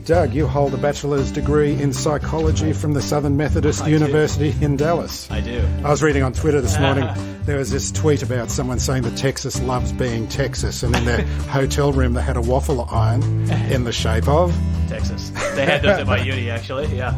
Doug, you hold a bachelor's degree in psychology from the Southern Methodist University in Dallas. I do. I was reading on Twitter this morning, there was this tweet about someone saying that Texas loves being Texas, and in their hotel room they had a waffle iron in the shape of... Texas. They had those at my uni, actually, yeah.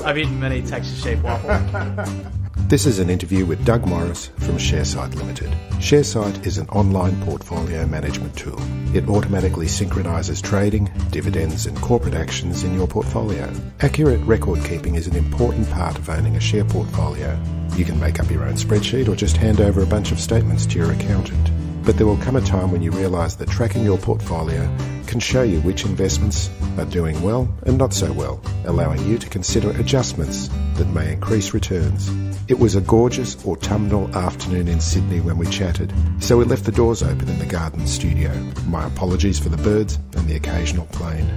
I've eaten many Texas-shaped waffles. This is an interview with Doug Morris from Sharesight Limited. Sharesight is an online portfolio management tool. It automatically synchronises trading, dividends and corporate actions in your portfolio. Accurate record keeping is an important part of owning a share portfolio. You can make up your own spreadsheet or just hand over a bunch of statements to your accountant. But there will come a time when you realise that tracking your portfolio can show you which investments are doing well and not so well, allowing you to consider adjustments that may increase returns. It was a gorgeous autumnal afternoon in Sydney when we chatted, so we left the doors open in the garden studio. My apologies for the birds and the occasional plane.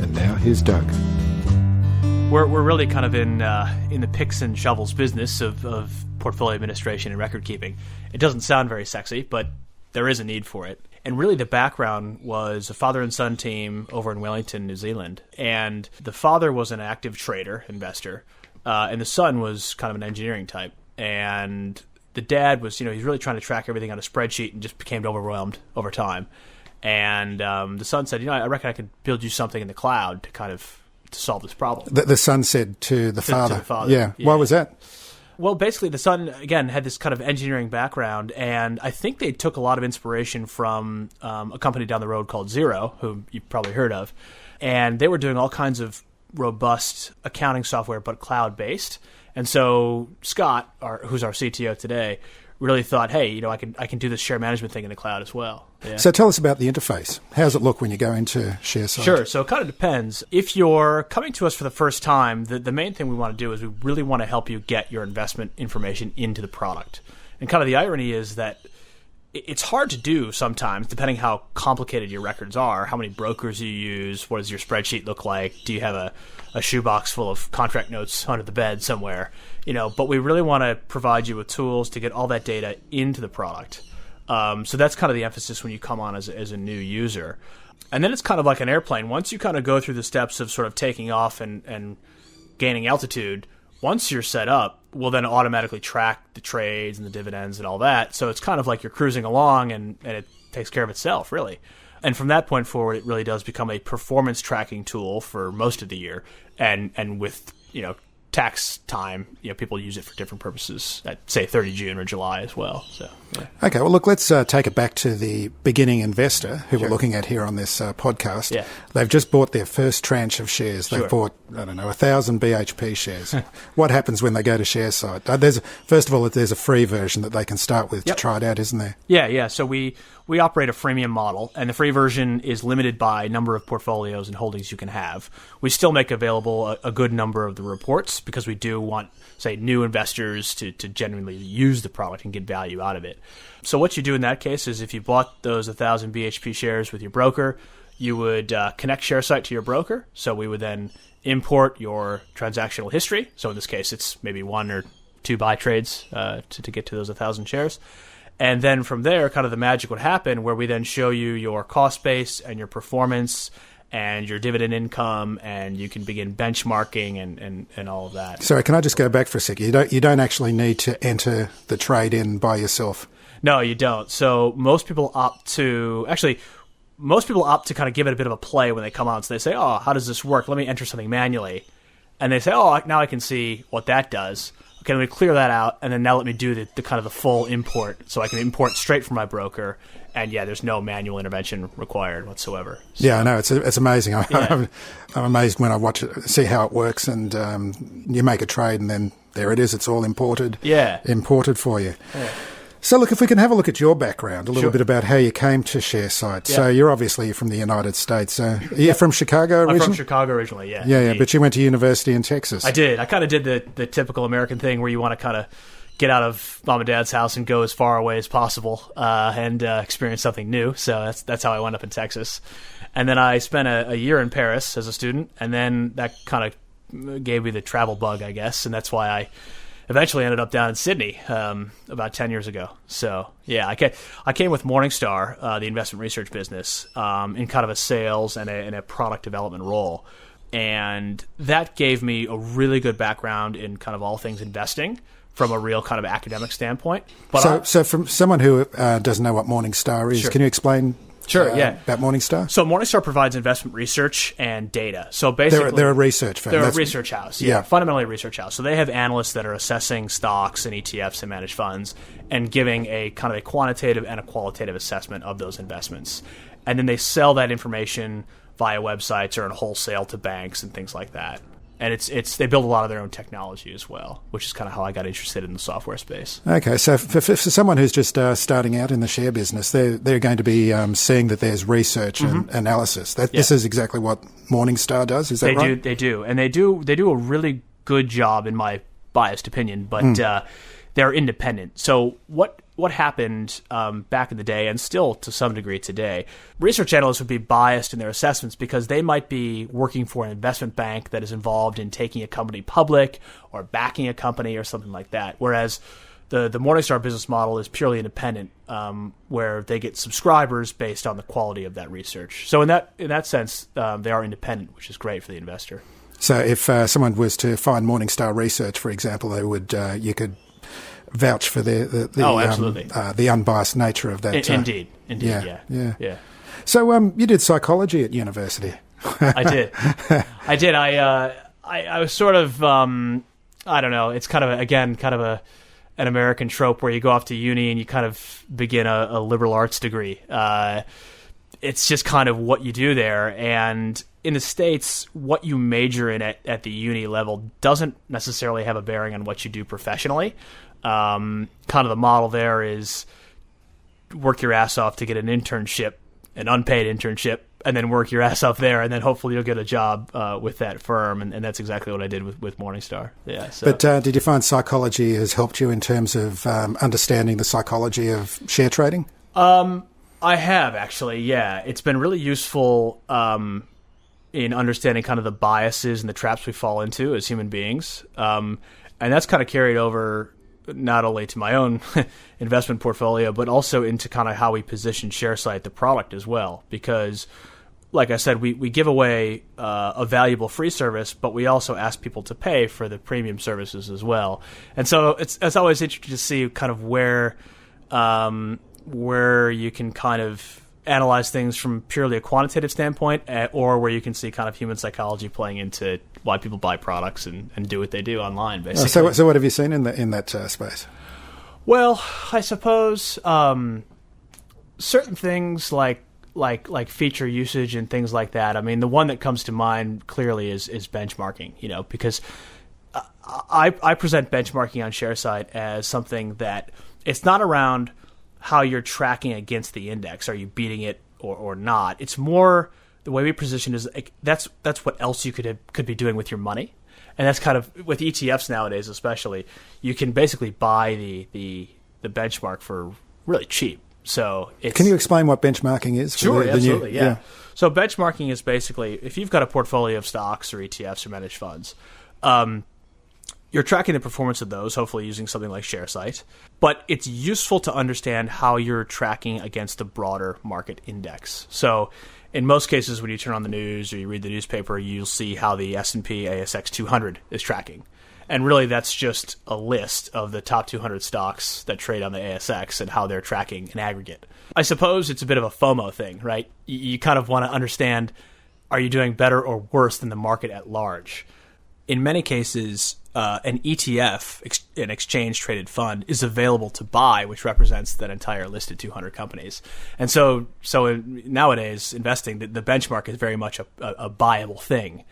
And now here's Doug. We're really kind of in the picks and shovels business of portfolio administration and record keeping. It doesn't sound very sexy, but there is a need for it. And really the background was a father and son team over in Wellington, New Zealand. And the father was an active trader, investor, and the son was kind of an engineering type. And the dad was, he's really trying to track everything on a spreadsheet and just became overwhelmed over time. And the son said, I reckon I could build you something in the cloud to solve this problem. The son said to the father. To the father. Yeah. Why was that? Well, basically, the son, again, had this kind of engineering background, and I think they took a lot of inspiration from a company down the road called Xero, who you've probably heard of, and they were doing all kinds of robust accounting software, but cloud-based. And so Scott, who's our CTO today, really thought, hey, I can do this share management thing in the cloud as well. Yeah. So tell us about the interface. How does it look when you go into Sharesight? Sure. So it kind of depends. If you're coming to us for the first time, the main thing we want to do is we really want to help you get your investment information into the product. And kind of the irony is that it's hard to do sometimes, depending how complicated your records are, how many brokers you use, what does your spreadsheet look like, do you have a shoebox full of contract notes under the bed somewhere, but we really want to provide you with tools to get all that data into the product. So that's kind of the emphasis when you come on as a new user. And then it's kind of like an airplane. Once you kind of go through the steps of sort of taking off and gaining altitude, once you're set up, we'll then automatically track the trades and the dividends and all that. So it's kind of like you're cruising along and it takes care of itself, really. And from that point forward, it really does become a performance tracking tool for most of the year. And with, tax time, people use it for different purposes at, say, 30 June or July as well. So, yeah. Okay, well, look, let's take it back to the beginning investor who we're looking at here on this podcast. Yeah. They've just bought their first tranche of shares. They've bought, 1,000 BHP shares. What happens when they go to Sharesight? First of all, there's a free version that they can start with to try it out, isn't there? Yeah. So we operate a freemium model, and the free version is limited by number of portfolios and holdings you can have. We still make available a good number of the reports because we do want, say, new investors to genuinely use the product and get value out of it. So what you do in that case is if you bought those 1,000 BHP shares with your broker, you would connect Sharesight to your broker. So we would then import your transactional history. So in this case, it's maybe 1 or 2 buy trades to get to those 1,000 shares. And then from there, kind of the magic would happen where we then show you your cost base and your performance and your dividend income, and you can begin benchmarking and all of that. Sorry, can I just go back for a second? You don't actually need to enter the trade in by yourself. No, you don't. So most people opt to kind of give it a bit of a play when they come out. So they say, oh, how does this work? Let me enter something manually. And they say, oh, now I can see what that does. Okay, let me clear that out, and then now let me do the kind of the full import, so I can import straight from my broker, and there's no manual intervention required whatsoever. So, yeah, I know, it's amazing. I'm amazed when I watch it, see how it works, and you make a trade, and then there it is. It's all imported. Yeah, imported for you. Yeah. So look, if we can have a look at your background, a little bit about how you came to Sharesight. Yeah. So you're obviously from the United States. You're from Chicago originally? I'm from Chicago originally, yeah. Yeah, but you went to university in Texas. I did. I kind of did the typical American thing where you want to kind of get out of mom and dad's house and go as far away as possible and experience something new. So that's how I wound up in Texas. And then I spent a year in Paris as a student, and then that kind of gave me the travel bug, I guess, and that's why I eventually ended up down in Sydney about 10 years ago. So, yeah, I came with Morningstar, the investment research business, in kind of a sales and a product development role. And that gave me a really good background in kind of all things investing from a real kind of academic standpoint. But so from someone who doesn't know what Morningstar is, can you explain about Morningstar? So Morningstar provides investment research and data. So basically, they're a research firm. They're a research house. Yeah, fundamentally a research house. So they have analysts that are assessing stocks and ETFs and managed funds and giving a kind of a quantitative and a qualitative assessment of those investments. And then they sell that information via websites or in wholesale to banks and things like that. And they build a lot of their own technology as well, which is kind of how I got interested in the software space. Okay, so for someone who's just starting out in the share business, they're going to be seeing that there's research and analysis. This is exactly what Morningstar does. Is that right? They do, and they do a really good job, in my biased opinion. But they're independent. So what happened back in the day, and still to some degree today, research analysts would be biased in their assessments because they might be working for an investment bank that is involved in taking a company public or backing a company or something like that. Whereas the Morningstar business model is purely independent, where they get subscribers based on the quality of that research. So in that sense, they are independent, which is great for the investor. So if someone was to find Morningstar research, for example, they would you could vouch for the unbiased nature of that. Indeed, yeah. So you did psychology at university. I did. I was sort of I don't know. It's kind of an American trope where you go off to uni and you kind of begin a liberal arts degree. It's just kind of what you do there, and in the States, what you major in at the uni level doesn't necessarily have a bearing on what you do professionally. Kind of the model there is work your ass off to get an internship, an unpaid internship, and then work your ass off there, and then hopefully you'll get a job with that firm, and that's exactly what I did with Morningstar. Yeah. So. But did you find psychology has helped you in terms of understanding the psychology of share trading? I have, actually, yeah. It's been really useful in understanding kind of the biases and the traps we fall into as human beings, and that's kind of carried over not only to my own investment portfolio, but also into kind of how we position Sharesight, the product, as well. Because, like I said, we give away a valuable free service, but we also ask people to pay for the premium services as well. And so it's always interesting to see kind of where you can kind of analyze things from purely a quantitative standpoint, or where you can see kind of human psychology playing into why people buy products and do what they do online, basically. So what have you seen in that space? Well, I suppose certain things like feature usage and things like that. I mean, the one that comes to mind clearly is benchmarking, because I present benchmarking on Sharesight as something that it's not around how you're tracking against the index. Are you beating it or not? It's more the way we position is that's what else you could be doing with your money. And that's kind of with ETFs nowadays, especially, you can basically buy the benchmark for really cheap. So can you explain what benchmarking is? Sure, absolutely, yeah. So benchmarking is basically, if you've got a portfolio of stocks or ETFs or managed funds, you're tracking the performance of those, hopefully using something like Sharesight. But it's useful to understand how you're tracking against the broader market index. So in most cases, when you turn on the news or you read the newspaper, you'll see how the S&P ASX 200 is tracking. And really, that's just a list of the top 200 stocks that trade on the ASX and how they're tracking in aggregate. I suppose it's a bit of a FOMO thing, right? You kind of want to understand, are you doing better or worse than the market at large? In many cases, an ETF, an exchange-traded fund, is available to buy, which represents that entire listed 200 companies. And so nowadays, investing, the benchmark is very much a buyable thing.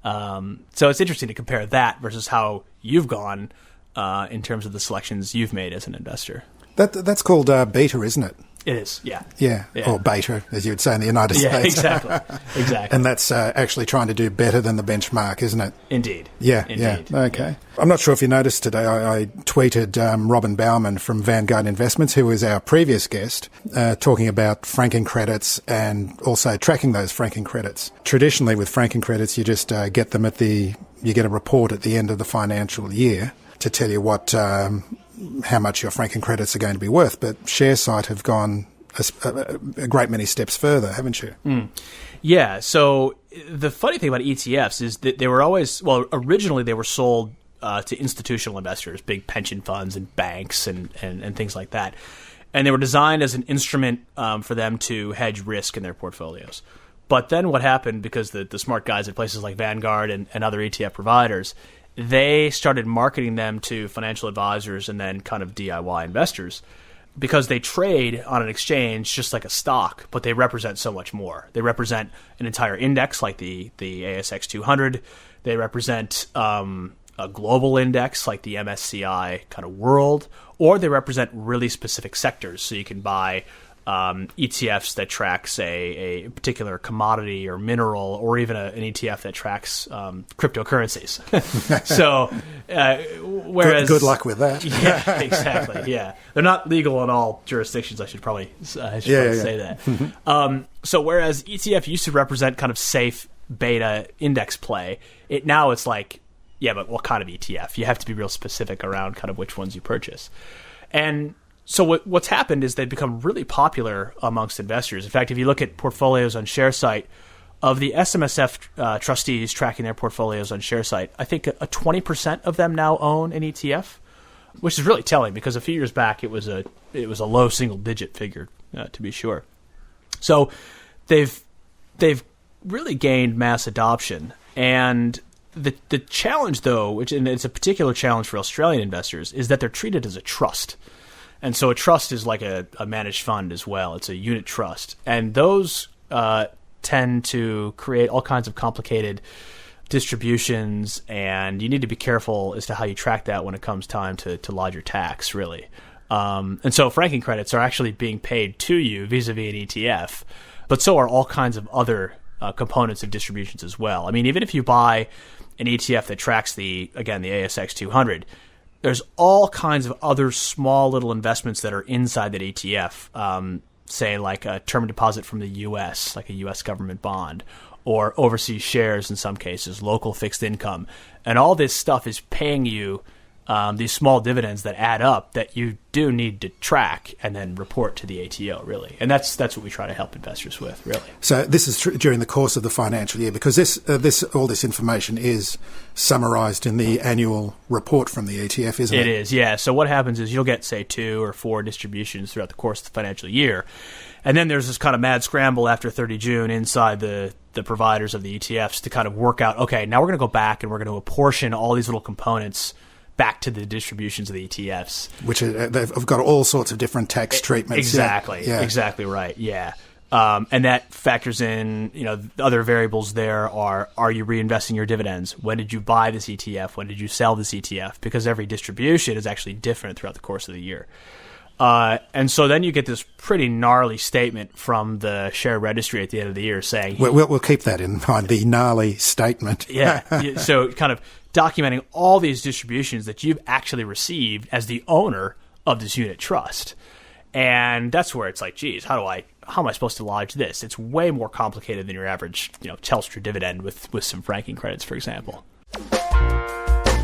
So it's interesting to compare that versus how you've gone in terms of the selections you've made as an investor. That's called beta, isn't it? It is, yeah. Yeah, or beta, as you would say in the United States. Exactly. And that's actually trying to do better than the benchmark, isn't it? Indeed. Yeah, Indeed. Yeah. Okay. Yeah. I'm not sure if you noticed today, I tweeted Robin Bauman from Vanguard Investments, who was our previous guest, talking about franking credits and also tracking those franking credits. Traditionally, with franking credits, you just get them you get a report at the end of the financial year to tell you how much your franking credits are going to be worth. But Sharesight have gone a great many steps further, haven't you? Yeah. So the funny thing about ETFs is that they were always, well, originally they were sold to institutional investors, big pension funds and banks and things like that. And they were designed as an instrument for them to hedge risk in their portfolios. But then what happened, because the smart guys at places like Vanguard and other ETF providers, they started marketing them to financial advisors and then kind of DIY investors, because they trade on an exchange just like a stock, but they represent so much more. They represent an entire index like the ASX 200. They represent a global index like the MSCI kind of world, or they represent really specific sectors. So you can buy ETFs that track, say, a particular commodity or mineral, or even an ETF that tracks cryptocurrencies. So, whereas good luck with that. Yeah, exactly. Yeah, they're not legal in all jurisdictions. I should probably say that. So, whereas ETF used to represent kind of safe beta index play, now it's like, yeah, but what kind of ETF? You have to be real specific around kind of which ones you purchase. And so what's happened is they've become really popular amongst investors. In fact, if you look at portfolios on Sharesight, of the SMSF trustees tracking their portfolios on Sharesight, I think a 20% of them now own an ETF, which is really telling, because a few years back it was a low single-digit figure, to be sure. So they've really gained mass adoption. And the challenge, though, and it's a particular challenge for Australian investors, is that they're treated as a trust. And so a trust is like a managed fund as well. It's a unit trust. And those tend to create all kinds of complicated distributions, and you need to be careful as to how you track that when it comes time to lodge your tax, really. And so franking credits are actually being paid to you vis-a-vis an ETF, but so are all kinds of other components of distributions as well. I mean, even if you buy an ETF that tracks the ASX 200, there's all kinds of other small little investments that are inside that ETF, say like a term deposit from the U.S., like a U.S. government bond, or overseas shares in some cases, local fixed income. And all this stuff is paying you these small dividends that add up that you do need to track and then report to the ATO, really. And that's what we try to help investors with, really. So this is during the course of the financial year, because all this information is summarised in the annual report from the ETF, isn't it? It is, yeah. So what happens is you'll get, say, 2 or 4 distributions throughout the course of the financial year. And then there's this kind of mad scramble after 30 June inside the providers of the ETFs to kind of work out, okay, now we're going to go back and we're going to apportion all these little components back to the distributions of the ETFs. Which they've got all sorts of different tax treatments. Exactly. Yeah. Exactly right. Yeah. And that factors in, the other variables there are you reinvesting your dividends? When did you buy this ETF? When did you sell this ETF? Because every distribution is actually different throughout the course of the year. And so then you get this pretty gnarly statement from the share registry at the end of the year saying... We'll keep that in mind, the gnarly statement. Yeah. So kind of documenting all these distributions that you've actually received as the owner of this unit trust. And that's where it's like, geez, how am I supposed to lodge this? It's way more complicated than your average, Telstra dividend with some franking credits, for example.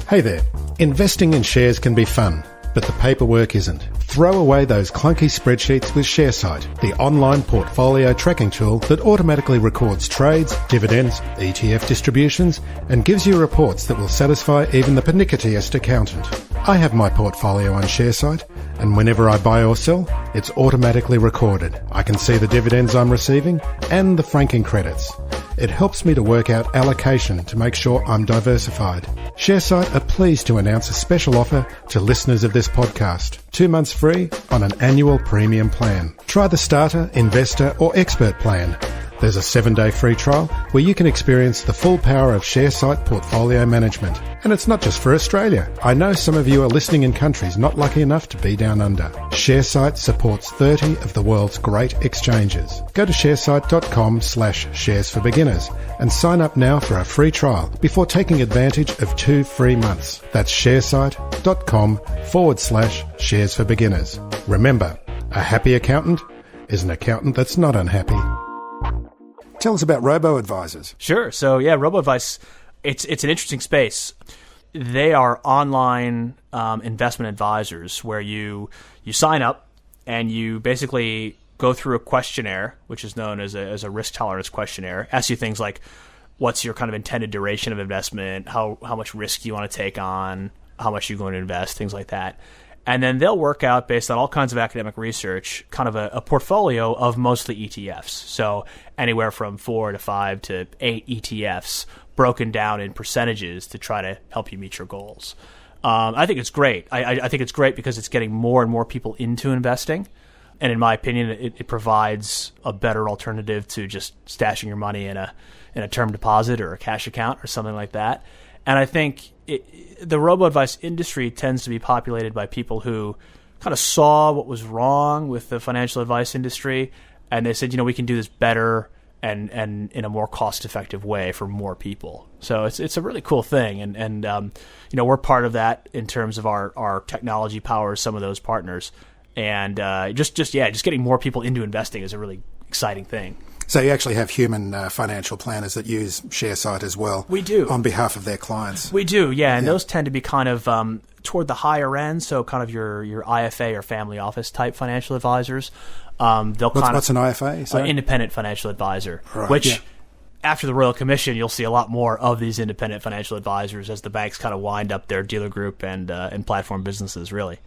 Hey there. Investing in shares can be fun, but the paperwork isn't. Throw away those clunky spreadsheets with Sharesight, the online portfolio tracking tool that automatically records trades, dividends, ETF distributions, and gives you reports that will satisfy even the pernickiest accountant. I have my portfolio on Sharesight, and whenever I buy or sell, it's automatically recorded. I can see the dividends I'm receiving and the franking credits. It helps me to work out allocation to make sure I'm diversified. Sharesight are pleased to announce a special offer to listeners of this podcast. 2 months free on an annual premium plan. Try the starter, investor or expert plan. There's a 7-day free trial where you can experience the full power of Sharesight portfolio management. And it's not just for Australia. I know some of you are listening in countries not lucky enough to be down under. Sharesight supports 30 of the world's great exchanges. Go to sharesight.com/shares for beginners and sign up now for a free trial before taking advantage of 2 free months. That's sharesight.com/shares for beginners. Remember, a happy accountant is an accountant that's not unhappy. Tell us about Roboadvisors. Sure. So, yeah, Roboadvice, it's an interesting space. They are online investment advisors where you sign up and you basically go through a questionnaire, which is known as a risk tolerance questionnaire. Asks you things like, what's your kind of intended duration of investment, how much risk you want to take on, how much you're going to invest, things like that. And then they'll work out, based on all kinds of academic research, kind of a portfolio of mostly ETFs. So anywhere from 4 to 5 to 8 ETFs broken down in percentages to try to help you meet your goals. I think it's great. I think it's great because it's getting more and more people into investing. And in my opinion, it provides a better alternative to just stashing your money in a term deposit or a cash account or something like that. And I think the robo-advice industry tends to be populated by people who kind of saw what was wrong with the financial advice industry, and they said, we can do this better and in a more cost-effective way for more people. So it's a really cool thing, and we're part of that in terms of our technology powers some of those partners, and just getting more people into investing is a really exciting thing. So you actually have human financial planners that use Sharesight as well. We do. On behalf of their clients. We do, yeah. And those tend to be kind of toward the higher end, so kind of your IFA or family office type financial advisors. What's an IFA? Independent financial advisor, right, which after the Royal Commission, you'll see a lot more of these independent financial advisors as the banks kind of wind up their dealer group and platform businesses, really.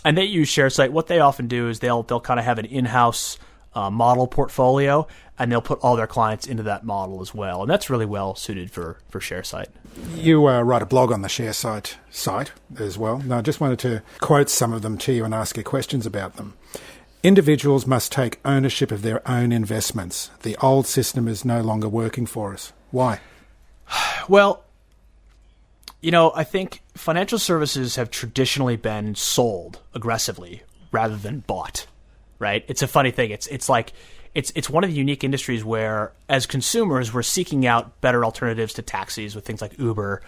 And they use Sharesight. What they often do is they'll kind of have an in-house model portfolio, and they'll put all their clients into that model as well. And that's really well suited for Sharesight. You write a blog on the Sharesight site as well. Now, I just wanted to quote some of them to you and ask you questions about them. Individuals must take ownership of their own investments. The old system is no longer working for us. Why? Well, I think financial services have traditionally been sold aggressively rather than bought. Right? It's a funny thing. It's like it's one of the unique industries where, as consumers, we're seeking out better alternatives to taxis with things like Uber.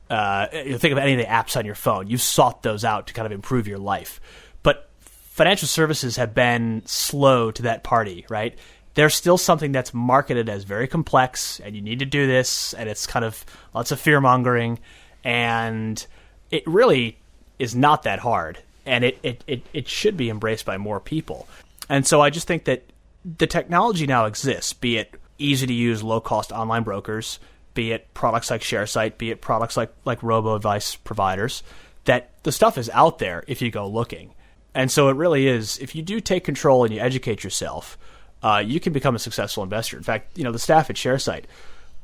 Think of any of the apps on your phone. You've sought those out to kind of improve your life. But financial services have been slow to that party, right? There's still something that's marketed as very complex, and you need to do this, and it's kind of lots of fear-mongering, and it really is not that hard. And it should be embraced by more people. And so I just think that the technology now exists, be it easy-to-use, low-cost online brokers, be it products like Sharesight, be it products like Roboadvice providers, that the stuff is out there if you go looking. And so it really is, if you do take control and you educate yourself, you can become a successful investor. In fact, the staff at Sharesight,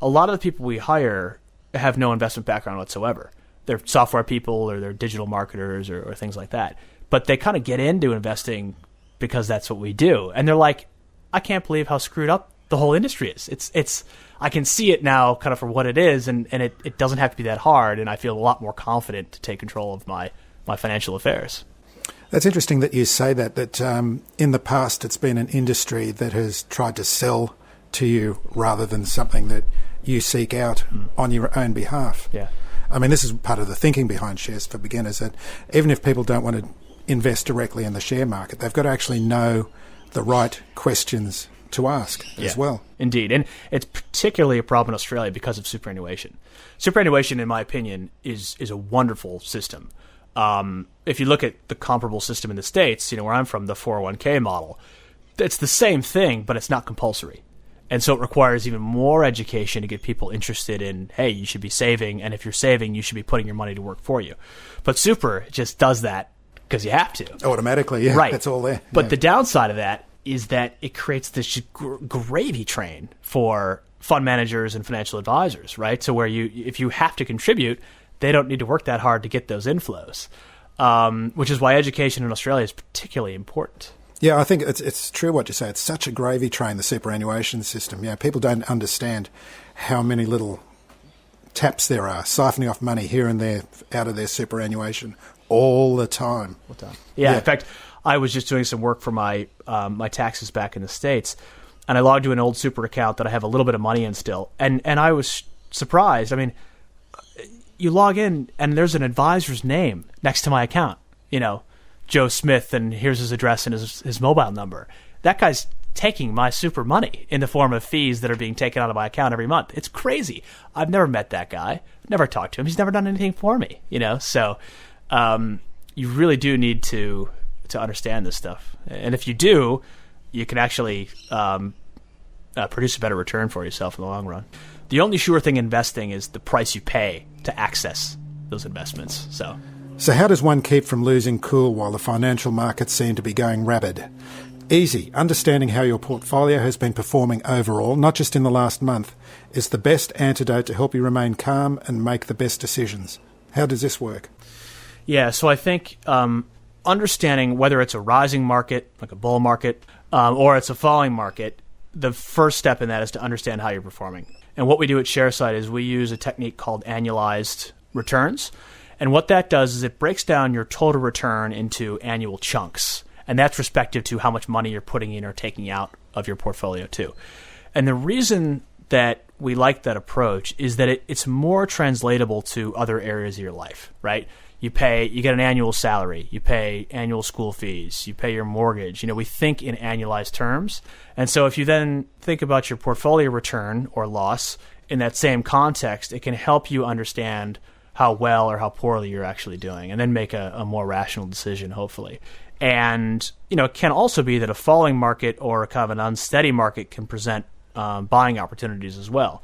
a lot of the people we hire have no investment background whatsoever. They're software people or they're digital marketers or things like that. But they kind of get into investing because that's what we do. And they're like, I can't believe how screwed up the whole industry is. It's I can see it now kind of for what it is, and it doesn't have to be that hard, and I feel a lot more confident to take control of my financial affairs. That's interesting that you say that in the past it's been an industry that has tried to sell to you rather than something that you seek out on your own behalf. Yeah. I mean, this is part of the thinking behind Shares for Beginners, that even if people don't want to invest directly in the share market, they've got to actually know the right questions to ask as well. Indeed. And it's particularly a problem in Australia because of superannuation. Superannuation, in my opinion, is a wonderful system. If you look at the comparable system in the States, where I'm from, the 401k model, it's the same thing, but it's not compulsory. And so it requires even more education to get people interested in, hey, you should be saving, and if you're saving, you should be putting your money to work for you. But Super just does that because you have to. Automatically, yeah. Right. That's all there. But the downside of that is that it creates this gravy train for fund managers and financial advisors, right? So where if you have to contribute, they don't need to work that hard to get those inflows, which is why education in Australia is particularly important. Yeah, I think it's true what you say. It's such a gravy train, the superannuation system. Yeah, people don't understand how many little taps there are, siphoning off money here and there out of their superannuation all the time. Yeah, in fact, I was just doing some work for my taxes back in the States, and I logged to an old super account that I have a little bit of money in still, and I was surprised. I mean, you log in, and there's an advisor's name next to my account, Joe Smith, and here's his address and his mobile number. That guy's taking my super money in the form of fees that are being taken out of my account every month. It's crazy. I've never met that guy. Never talked to him. He's never done anything for me, So you really do need to understand this stuff. And if you do, you can actually produce a better return for yourself in the long run. the only sure thing investing is the price you pay to access those investments. So how does one keep from losing cool while the financial markets seem to be going rabid? Easy. Understanding how your portfolio has been performing overall, not just in the last month, is the best antidote to help you remain calm and make the best decisions. How does this work? Yeah, so I think understanding whether it's a rising market, like a bull market, or it's a falling market, the first step in that is to understand how you're performing. And what we do at Sharesight is we use a technique called annualized returns. And what that does is it breaks down your total return into annual chunks. And that's respective to how much money you're putting in or taking out of your portfolio too. And the reason that we like that approach is that it's more translatable to other areas of your life, right? You get an annual salary, you pay annual school fees, you pay your mortgage. We think in annualized terms. And so if you then think about your portfolio return or loss in that same context, it can help you understand how well or how poorly you're actually doing, and then make a more rational decision, hopefully. And, it can also be that a falling market or kind of an unsteady market can present buying opportunities as well.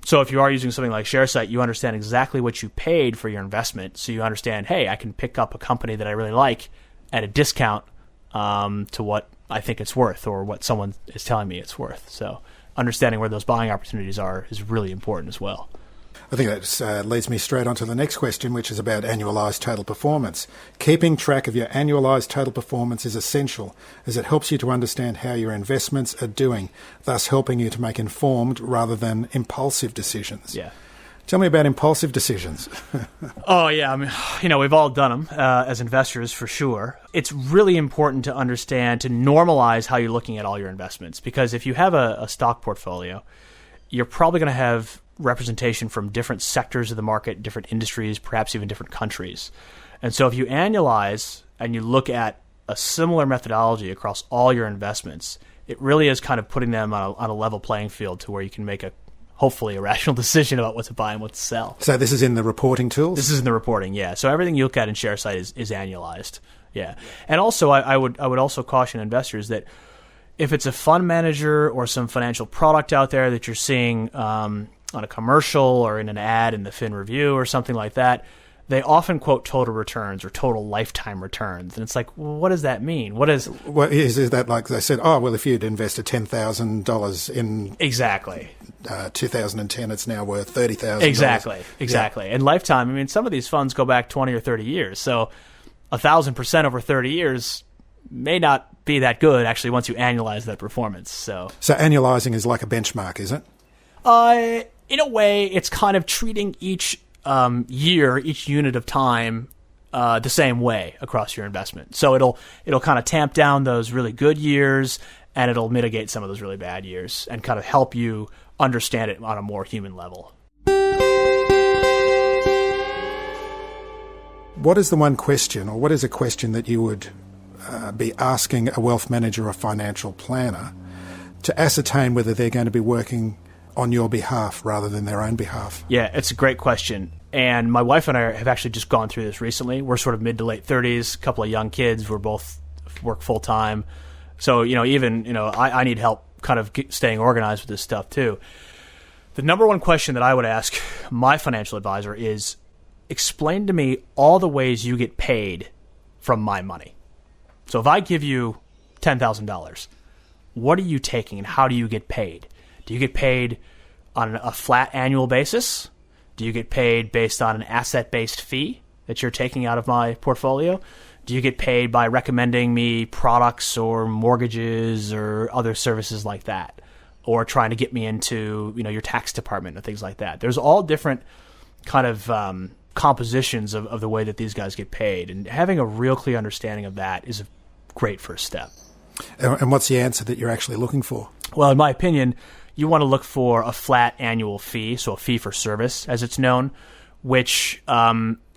So if you are using something like Sharesight, you understand exactly what you paid for your investment. So you understand, hey, I can pick up a company that I really like at a discount to what I think it's worth or what someone is telling me it's worth. So understanding where those buying opportunities are is really important as well. I think that leads me straight on to the next question, which is about annualised total performance. Keeping track of your annualised total performance is essential, as it helps you to understand how your investments are doing, thus helping you to make informed rather than impulsive decisions. Yeah. Tell me about impulsive decisions. Oh, yeah. I mean, we've all done them as investors for sure. It's really important to understand, to normalize how you're looking at all your investments, because if you have a stock portfolio, you're probably going to have representation from different sectors of the market, different industries, perhaps even different countries. And so if you annualize and you look at a similar methodology across all your investments, it really is kind of putting them on a level playing field to where you can make hopefully a rational decision about what to buy and what to sell. So this is in the reporting tools? This is in the reporting, yeah. So everything you look at in Sharesight is annualized. Yeah. And also I would also caution investors that if it's a fund manager or some financial product out there that you're seeing on a commercial or in an ad in the Fin Review or something like that, they often quote total returns or total lifetime returns. And it's like, well, what does that mean? Is that like they said, if you'd invested $10,000 in exactly 2010, it's now worth $30,000. Exactly. Yeah. And lifetime, some of these funds go back 20 or 30 years. So 1,000% over 30 years may not be that good, actually, once you annualize that performance. So annualizing is like a benchmark, is it? In a way, it's kind of treating each year, each unit of time, the same way across your investment. So it'll kind of tamp down those really good years, and it'll mitigate some of those really bad years, and kind of help you understand it on a more human level. What is the one question, or what is a question that you would be asking a wealth manager or financial planner to ascertain whether they're going to be working on your behalf rather than their own behalf? Yeah, it's a great question. And my wife and I have actually just gone through this recently. We're sort of mid to late 30s, a couple of young kids. We're both work full time. So, I need help kind of staying organized with this stuff too. The number one question that I would ask my financial advisor is, explain to me all the ways you get paid from my money. So if I give you $10,000, what are you taking and how do you get paid? Do you get paid on a flat annual basis? Do you get paid based on an asset-based fee that you're taking out of my portfolio? Do you get paid by recommending me products or mortgages or other services like that? Or trying to get me into, your tax department and things like that? There's all different kind of compositions of the way that these guys get paid. And having a real clear understanding of that is a great first step. And what's the answer that you're actually looking for? Well, in my opinion, you want to look for a flat annual fee, so a fee for service, as it's known, which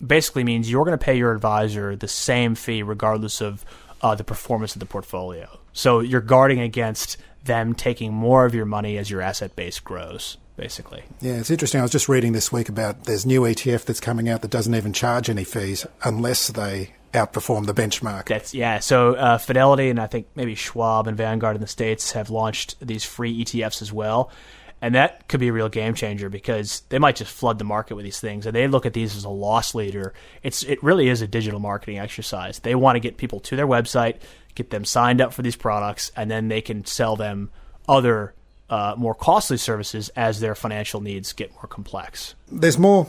basically means you're going to pay your advisor the same fee regardless of the performance of the portfolio. So you're guarding against them taking more of your money as your asset base grows, basically. Yeah, it's interesting. I was just reading this week about there's new ETF that's coming out that doesn't even charge any fees unless they outperform the benchmark. So Fidelity and I think maybe Schwab and Vanguard in the States have launched these free ETFs as well. And that could be a real game changer because they might just flood the market with these things, and they look at these as a loss leader. It really is a digital marketing exercise. They want to get people to their website, get them signed up for these products, and then they can sell them other more costly services as their financial needs get more complex. There's more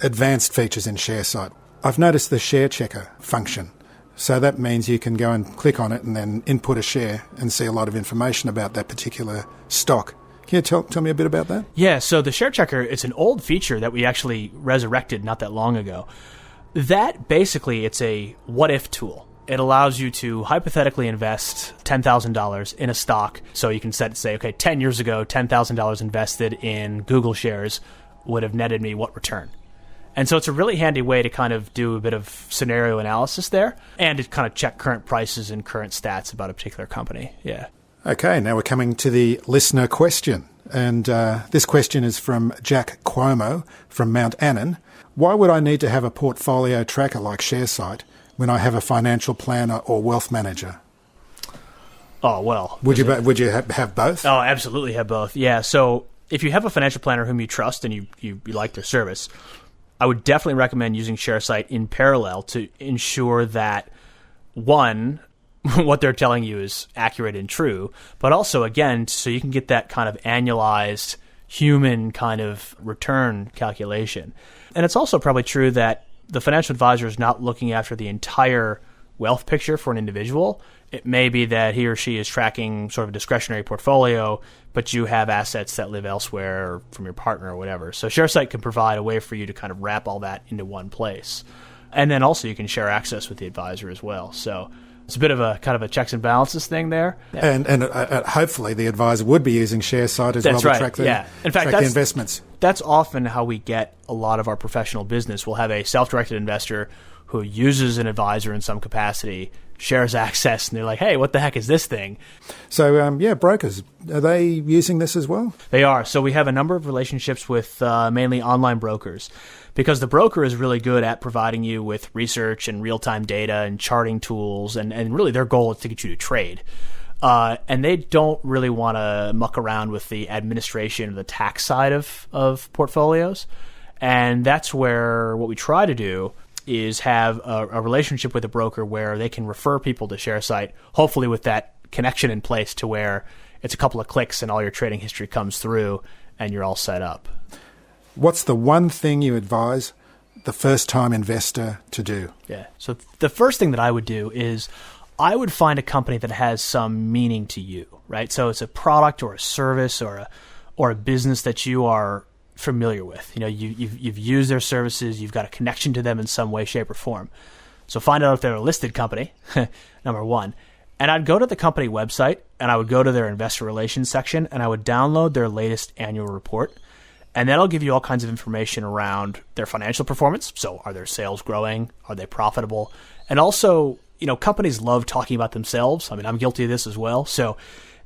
advanced features in Sharesight. I've noticed the share checker function. So that means you can go and click on it and then input a share and see a lot of information about that particular stock. Can you tell me a bit about that? Yeah, so the share checker, it's an old feature that we actually resurrected not that long ago. That basically, it's a what-if tool. It allows you to hypothetically invest $10,000 in a stock. So you can say, okay, 10 years ago, $10,000 invested in Google shares would have netted me what return? And so it's a really handy way to kind of do a bit of scenario analysis there and to kind of check current prices and current stats about a particular company. Yeah. Okay, now we're coming to the listener question. And this question is from Jack Cuomo from Mount Annan. Why would I need to have a portfolio tracker like Sharesight when I have a financial planner or wealth manager? Oh, well. Would you have both? Oh, absolutely have both. Yeah, so if you have a financial planner whom you trust and you like their service, I would definitely recommend using Sharesight in parallel to ensure that, one, what they're telling you is accurate and true, but also, again, so you can get that kind of annualized human kind of return calculation. And it's also probably true that the financial advisor is not looking after the entire wealth picture for an individual. It may be that he or she is tracking sort of a discretionary portfolio, but you have assets that live elsewhere or from your partner or whatever. So Sharesight can provide a way for you to kind of wrap all that into one place. And then also you can share access with the advisor as well. So it's a bit of a kind of a checks and balances thing there. Yeah. And hopefully the advisor would be using Sharesight as well to track the investments. That's often how we get a lot of our professional business. We'll have a self-directed investor who uses an advisor in some capacity, shares access, and they're like, hey, what the heck is this thing? So, brokers, are they using this as well? They are. So we have a number of relationships with mainly online brokers because the broker is really good at providing you with research and real-time data and charting tools, and really their goal is to get you to trade. And they don't really want to muck around with the administration or the tax side of portfolios. And that's where what we try to do is have a relationship with a broker where they can refer people to Sharesight, hopefully with that connection in place to where it's a couple of clicks and all your trading history comes through and you're all set up. What's the one thing you advise the first-time investor to do? Yeah. So the first thing that I would do is I would find a company that has some meaning to you, right? So it's a product or a service or a business that you are familiar with. You know, you've used their services, you've got a connection to them in some way, shape, or form. So find out if they're a listed company, number one. And I'd go to the company website and I would go to their investor relations section and I would download their latest annual report. And that'll give you all kinds of information around their financial performance. So are their sales growing? Are they profitable? And also, companies love talking about themselves. I mean, I'm guilty of this as well. So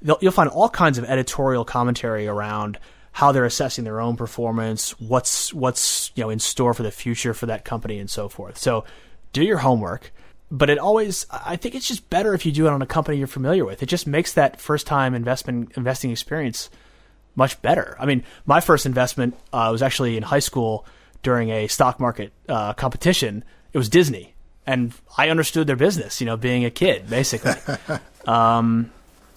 you'll find all kinds of editorial commentary around how they're assessing their own performance, what's in store for the future for that company and so forth. So do your homework. But I think it's just better if you do it on a company you're familiar with. It just makes that first-time investing experience much better. I mean, my first investment was actually in high school during a stock market competition. It was Disney, and I understood their business, being a kid, basically. And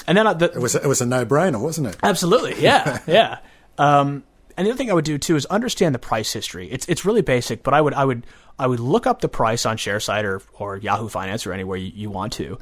then it was a no-brainer, wasn't it? Absolutely, yeah, yeah. And the other thing I would do too is understand the price history. It's really basic, but I would look up the price on Sharesight or Yahoo Finance or anywhere you want to.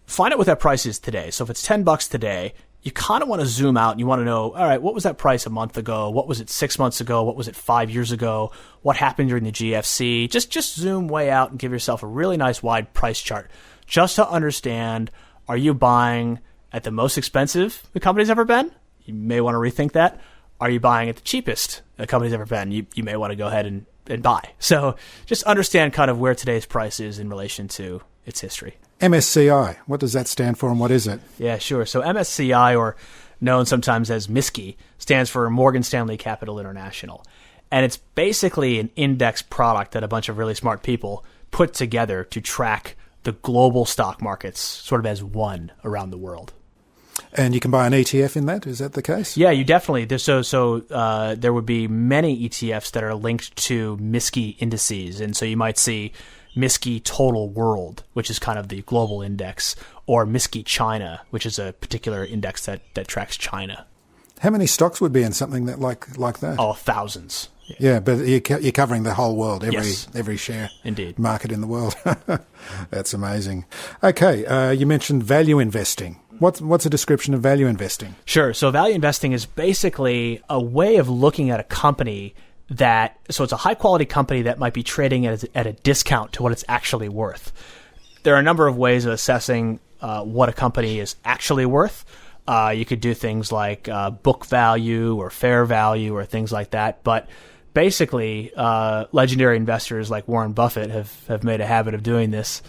Find out what that price is today. So if it's $10 today, you kind of want to zoom out and you want to know, all right, what was that price a month ago? What was it 6 months ago? What was it 5 years ago? What happened during the GFC? Just zoom way out and give yourself a really nice wide price chart just to understand, are you buying at the most expensive the company's ever been? You may want to rethink that. Are you buying at the cheapest the company's ever been? You may want to go ahead and buy. So just understand kind of where today's price is in relation to its history. MSCI, what does that stand for and what is it? Yeah, sure. So MSCI, or known sometimes as MSCI, stands for Morgan Stanley Capital International. And it's basically an index product that a bunch of really smart people put together to track the global stock markets sort of as one around the world. And you can buy an ETF in that? Is that the case? Yeah, you definitely. There would be many ETFs that are linked to MSCI indices. And so you might see MSCI Total World, which is kind of the global index, or MSCI China, which is a particular index that tracks China. How many stocks would be in something that like that? Oh, thousands. Yeah, but you're covering the whole world, Yes. every share Indeed. market in the world. That's amazing. Okay, you mentioned value investing. What's a description of value investing? Sure. So value investing is basically a way of looking at a company so it's a high quality company that might be trading at a discount to what it's actually worth. There are a number of ways of assessing what a company is actually worth. You could do things like book value or fair value or things like that. But basically, legendary investors like Warren Buffett have made a habit of doing this.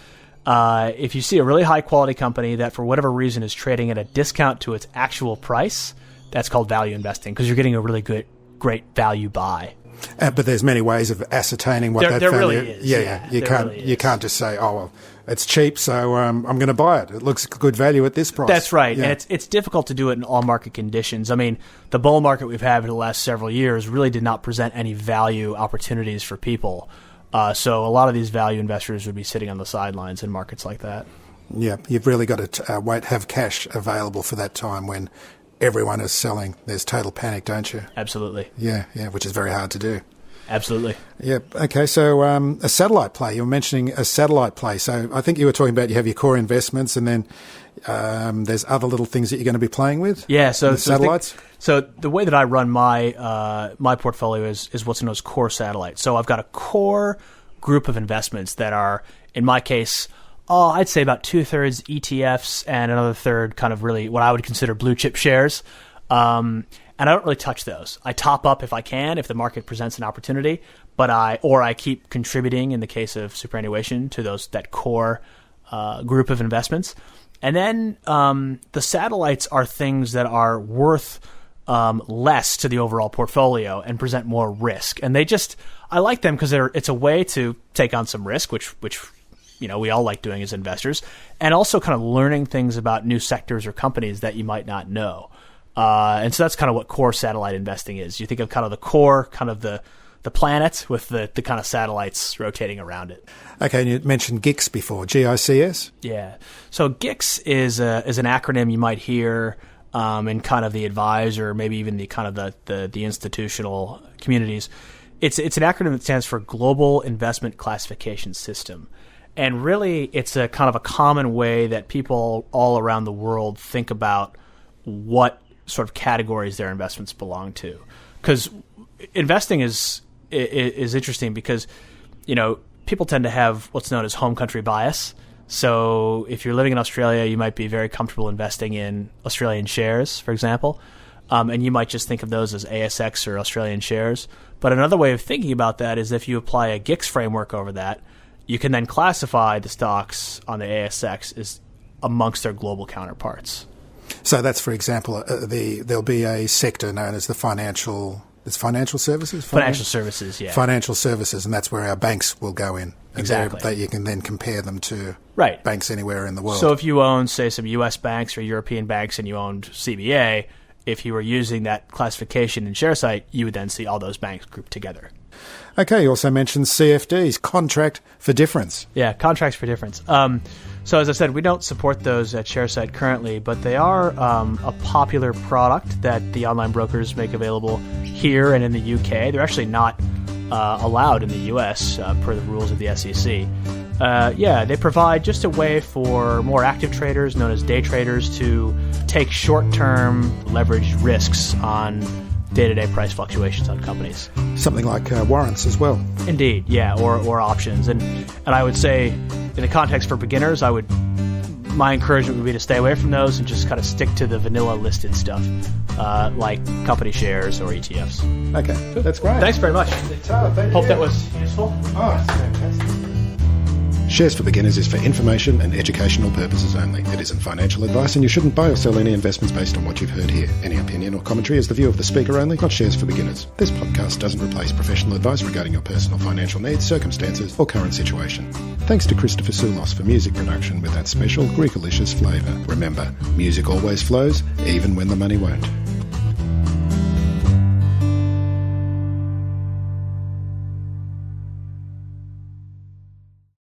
If you see a really high quality company that for whatever reason is trading at a discount to its actual price, that's called value investing because you're getting a really great value buy. But there's many ways of ascertaining what that there value really is. Yeah. You can't just say, oh well, it's cheap, so I'm going to buy it. It looks good value at this price. That's right. Yeah. And it's difficult to do it in all market conditions. I mean, the bull market we've had for the last several years really did not present any value opportunities for people. So a lot of these value investors would be sitting on the sidelines in markets like that. Yeah, you've really got to have cash available for that time when everyone is selling. There's total panic, don't you? Absolutely. Yeah, which is very hard to do. Absolutely. Yeah. Okay. So a satellite play. You were mentioning a satellite play. So I think you were talking about you have your core investments, and then there's other little things that you're going to be playing with. Yeah. So satellites. So the way that I run my portfolio is what's known as core satellite. So I've got a core group of investments that are, in my case, I'd say about 2/3 ETFs and another third kind of really what I would consider blue chip shares. And I don't really touch those. I top up if I can, if the market presents an opportunity, but I keep contributing in the case of superannuation to that core group of investments. And then the satellites are things that are worth less to the overall portfolio and present more risk. And I like them because it's a way to take on some risk, which we all like doing as investors, and also kind of learning things about new sectors or companies that you might not know. And so that's kind of what core satellite investing is. You think of kind of the core, kind of the planet with the kind of satellites rotating around it. Okay, and you mentioned GICS before, GICS? Yeah. So GICS is an acronym you might hear in kind of the advisor, maybe even the kind of the institutional communities. It's an acronym that stands for Global Investment Classification System. And really, it's a kind of a common way that people all around the world think about what sort of categories their investments belong to. Because investing is interesting because, people tend to have what's known as home country bias. So if you're living in Australia, you might be very comfortable investing in Australian shares, for example. And you might just think of those as ASX or Australian shares. But another way of thinking about that is if you apply a GICS framework over that, you can then classify the stocks on the ASX as amongst their global counterparts. So that's, for example, there'll be a sector known as the financial services? Financial services, yeah. Financial services, and that's where our banks will go in. Exactly. That you can then compare them to right. banks anywhere in the world. So if you own, say, some U.S. banks or European banks and you owned CBA, if you were using that classification in Sharesight, you would then see all those banks grouped together. Okay, you also mentioned CFDs, contract for difference. Yeah, contracts for difference. So as I said, we don't support those at Sharesight currently, but they are a popular product that the online brokers make available here and in the UK. They're actually not allowed in the US per the rules of the SEC. They provide just a way for more active traders, known as day traders, to take short-term leveraged risks on day-to-day price fluctuations on companies. Something like warrants as well. Indeed, yeah, or options. And I would say, in the context for beginners, my encouragement would be to stay away from those and just kind of stick to the vanilla listed stuff, like company shares or ETFs. Okay, that's great. Thanks very much. Thank Hope you. that was useful. Oh, it's fantastic. Shares for Beginners is for information and educational purposes only. It isn't financial advice, and you shouldn't buy or sell any investments based on what you've heard here. Any opinion or commentary is the view of the speaker only, not Shares for Beginners. This podcast doesn't replace professional advice regarding your personal financial needs, circumstances, or current situation. Thanks to Christopher Soulos for music production with that special Greekalicious flavour. Remember, music always flows, even when the money won't.